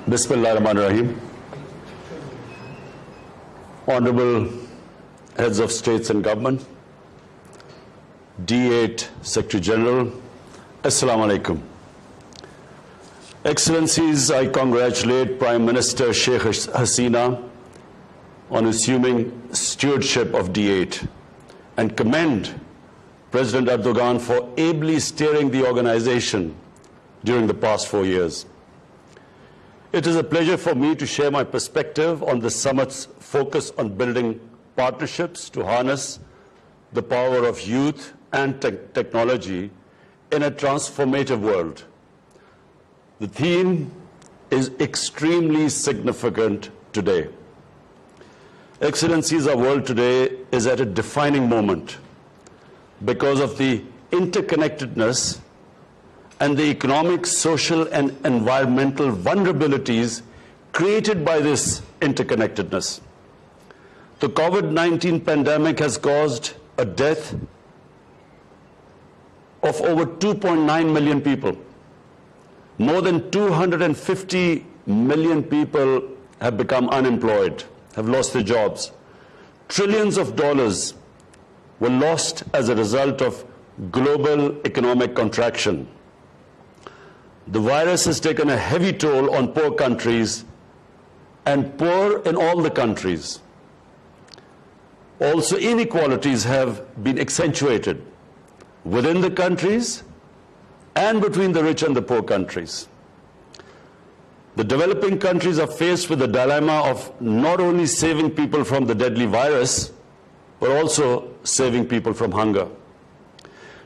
Bismillahirrahmanirrahim. Honorable Heads of States and Government, D8 Secretary General, Assalamu Alaikum. Excellencies, I congratulate Prime Minister Sheikh Hasina on assuming stewardship of D8 and commend President Erdogan for ably steering the organization during the past 4 years. It is a pleasure for me to share my perspective on the summit's focus on building partnerships to harness the power of youth and technology in a transformative world. The theme is extremely significant today. Excellencies, our world today is at a defining moment because of the interconnectedness and the economic, social, and environmental vulnerabilities created by this interconnectedness. The COVID-19 pandemic has caused a death of over 2.9 million people. More than 250 million people have become unemployed, have lost their jobs. Trillions of dollars were lost as a result of global economic contraction. The virus has taken a heavy toll on poor countries and poor in all the countries. Also, inequalities have been accentuated within the countries and between the rich and the poor countries. The developing countries are faced with the dilemma of not only saving people from the deadly virus, but also saving people from hunger.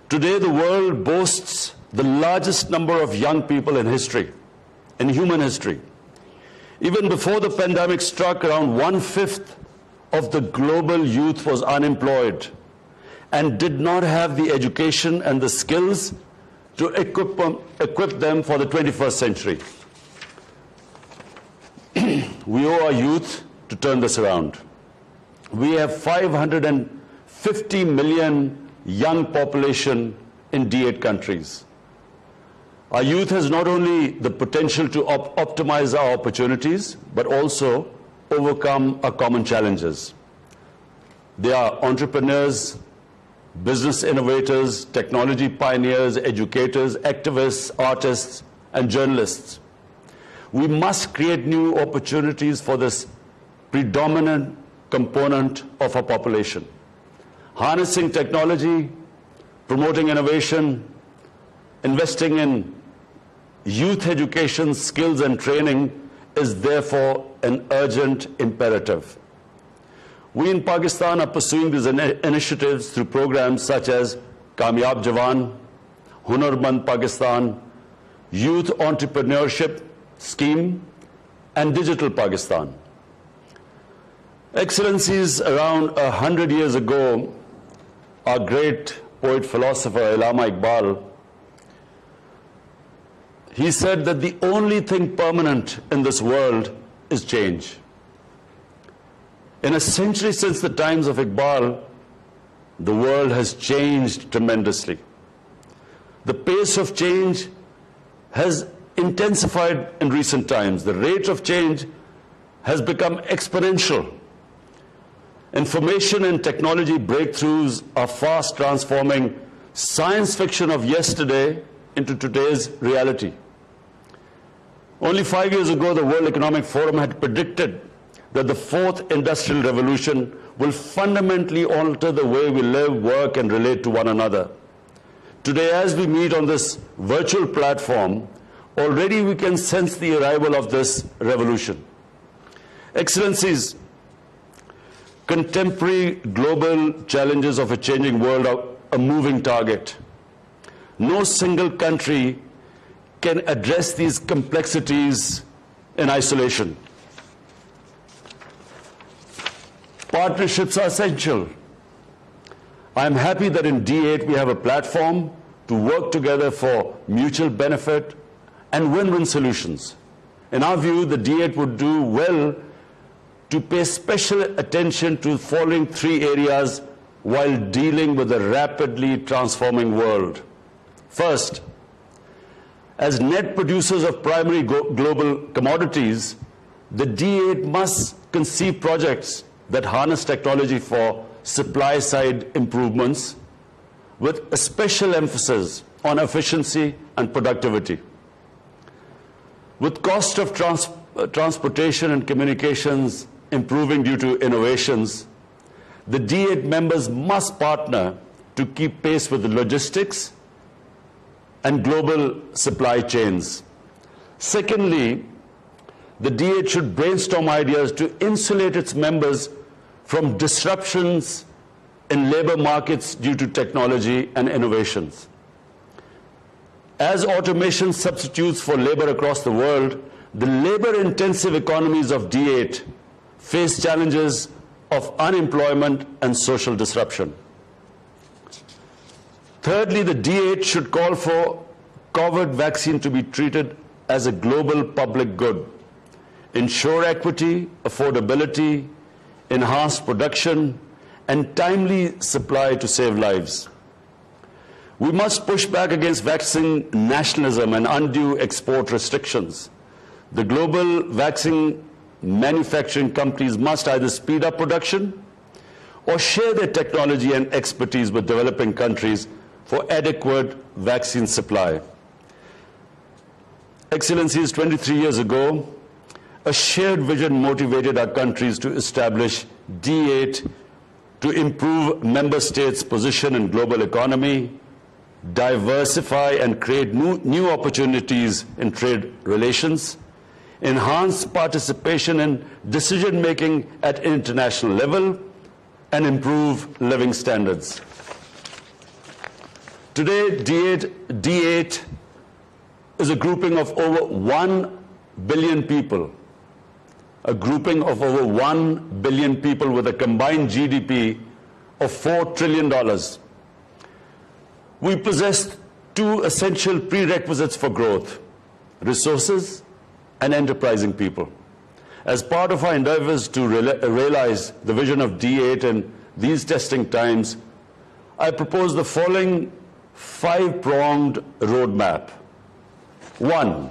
Today, the world boasts the largest number of young people in history, in human history. Even before the pandemic struck, around 1/5 of the global youth was unemployed and did not have the education and the skills to equip them for the 21st century. We owe our youth to turn this around. We have 550 million young population in D8 countries. Our youth has not only the potential to optimize our opportunities, but also overcome our common challenges. They are entrepreneurs, business innovators, technology pioneers, educators, activists, artists, and journalists. We must create new opportunities for this predominant component of our population. Harnessing technology, promoting innovation, investing in youth education, skills, and training is therefore an urgent imperative. We in Pakistan are pursuing these initiatives through programs such as Kamyab Jawan, Hunarmand Pakistan, Youth Entrepreneurship Scheme, and Digital Pakistan. Excellencies, around 100 years ago, our great poet philosopher Allama Iqbal, he said that the only thing permanent in this world is change. In a century since the times of Iqbal, the world has changed tremendously. The pace of change has intensified in recent times. The rate of change has become exponential. Information and technology breakthroughs are fast transforming science fiction of yesterday into today's reality. Only 5 years ago, the World Economic Forum had predicted that the fourth industrial revolution will fundamentally alter the way we live, work, and relate to one another. Today, as we meet on this virtual platform, already we can sense the arrival of this revolution. Excellencies, contemporary global challenges of a changing world are a moving target. No single country can address these complexities in isolation. Partnerships are essential. I am happy that in D8 we have a platform to work together for mutual benefit and win-win solutions. In our view, the D8 would do well to pay special attention to the following 3 areas while dealing with a rapidly transforming world. First, As net producers of primary global commodities, the D8 must conceive projects that harness technology for supply-side improvements with a special emphasis on efficiency and productivity. With cost of transportation and communications improving due to innovations, the D8 members must partner to keep pace with the logistics and global supply chains. Secondly, the D8 should brainstorm ideas to insulate its members from disruptions in labor markets due to technology and innovations. As automation substitutes for labor across the world, the labor-intensive economies of D8 face challenges of unemployment and social disruption. Thirdly, the D8 should call for COVID vaccine to be treated as a global public good, ensure equity, affordability, enhance production, and timely supply to save lives. We must push back against vaccine nationalism and undue export restrictions. The global vaccine manufacturing companies must either speed up production or share their technology and expertise with developing countries for adequate vaccine supply. Excellencies, 23 years ago, a shared vision motivated our countries to establish D8 to improve member states' position in global economy, diversify and create new opportunities in trade relations, enhance participation in decision-making at international level, and improve living standards. Today, D8 is a grouping of over 1 billion people, a grouping of over 1 billion people with a combined GDP of $4 trillion. We possess two essential prerequisites for growth: resources and enterprising people. As part of our endeavors to realize the vision of D8 in these testing times, I propose the following 5-pronged roadmap. 1.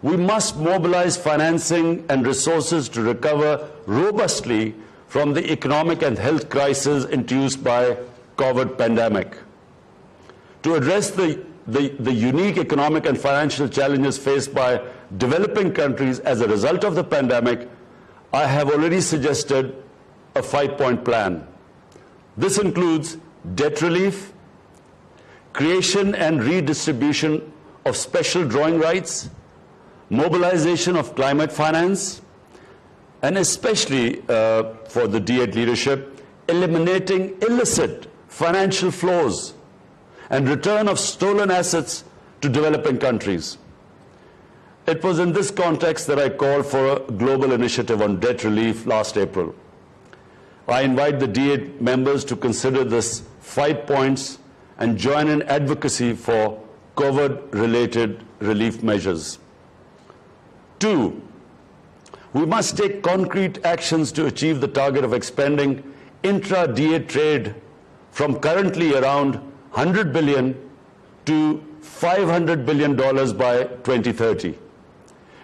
We must mobilize financing and resources to recover robustly from the economic and health crisis induced by COVID pandemic. To address the unique economic and financial challenges faced by developing countries as a result of the pandemic, I have already suggested a 5-point plan. This includes debt relief, creation and redistribution of special drawing rights, mobilization of climate finance, and especially for the D8 leadership, eliminating illicit financial flows and return of stolen assets to developing countries. It was in this context that I called for a global initiative on debt relief last April. I invite the D8 members to consider this 5 points and join in advocacy for COVID-related relief measures. 2, we must take concrete actions to achieve the target of expanding intra-D8 trade from currently around $100 billion to $500 billion by 2030.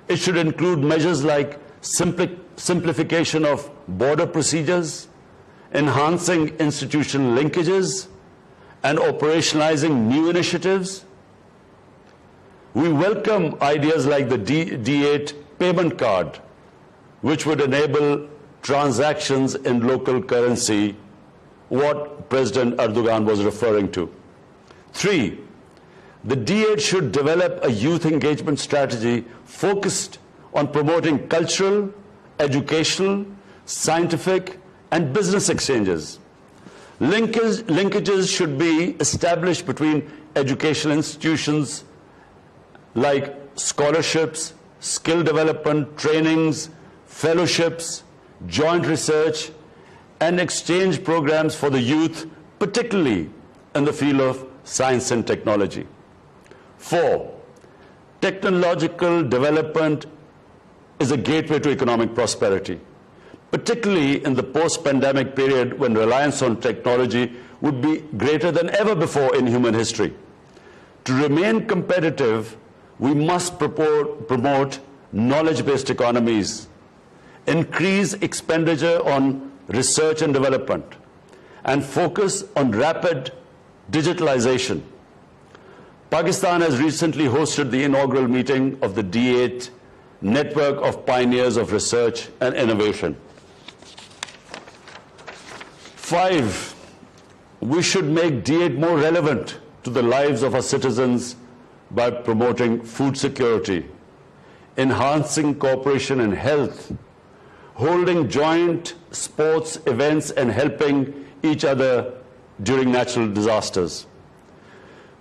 It should include measures like simplification of border procedures, enhancing institutional linkages, and operationalizing new initiatives. We welcome ideas like the D8 payment card, which would enable transactions in local currency, what President Erdogan was referring to. 3, the D8 should develop a youth engagement strategy focused on promoting cultural, educational, scientific, and business exchanges. Linkages should be established between educational institutions like scholarships, skill development, trainings, fellowships, joint research, and exchange programs for the youth, particularly in the field of science and technology. 4, technological development is a gateway to economic prosperity, particularly in the post-pandemic period when reliance on technology would be greater than ever before in human history. To remain competitive, We must promote knowledge-based economies, increase expenditure on research and development, and focus on rapid digitalization. Pakistan has recently hosted the inaugural meeting of the D8 Network of Pioneers of Research and Innovation. 5, we should make D8 more relevant to the lives of our citizens by promoting food security, enhancing cooperation in health, holding joint sports events and helping each other during natural disasters.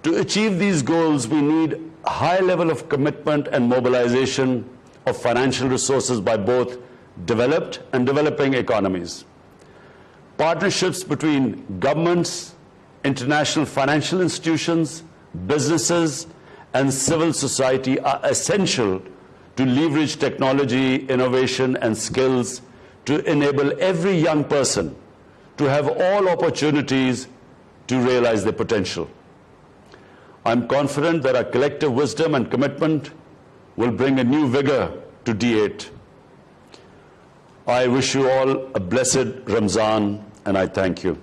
To achieve these goals, we need a high level of commitment and mobilization of financial resources by both developed and developing economies. Partnerships between governments, international financial institutions, businesses, and civil society are essential to leverage technology, innovation, and skills to enable every young person to have all opportunities to realize their potential. I'm confident that our collective wisdom and commitment will bring a new vigor to D8. I wish you all a blessed Ramzan, and I thank you.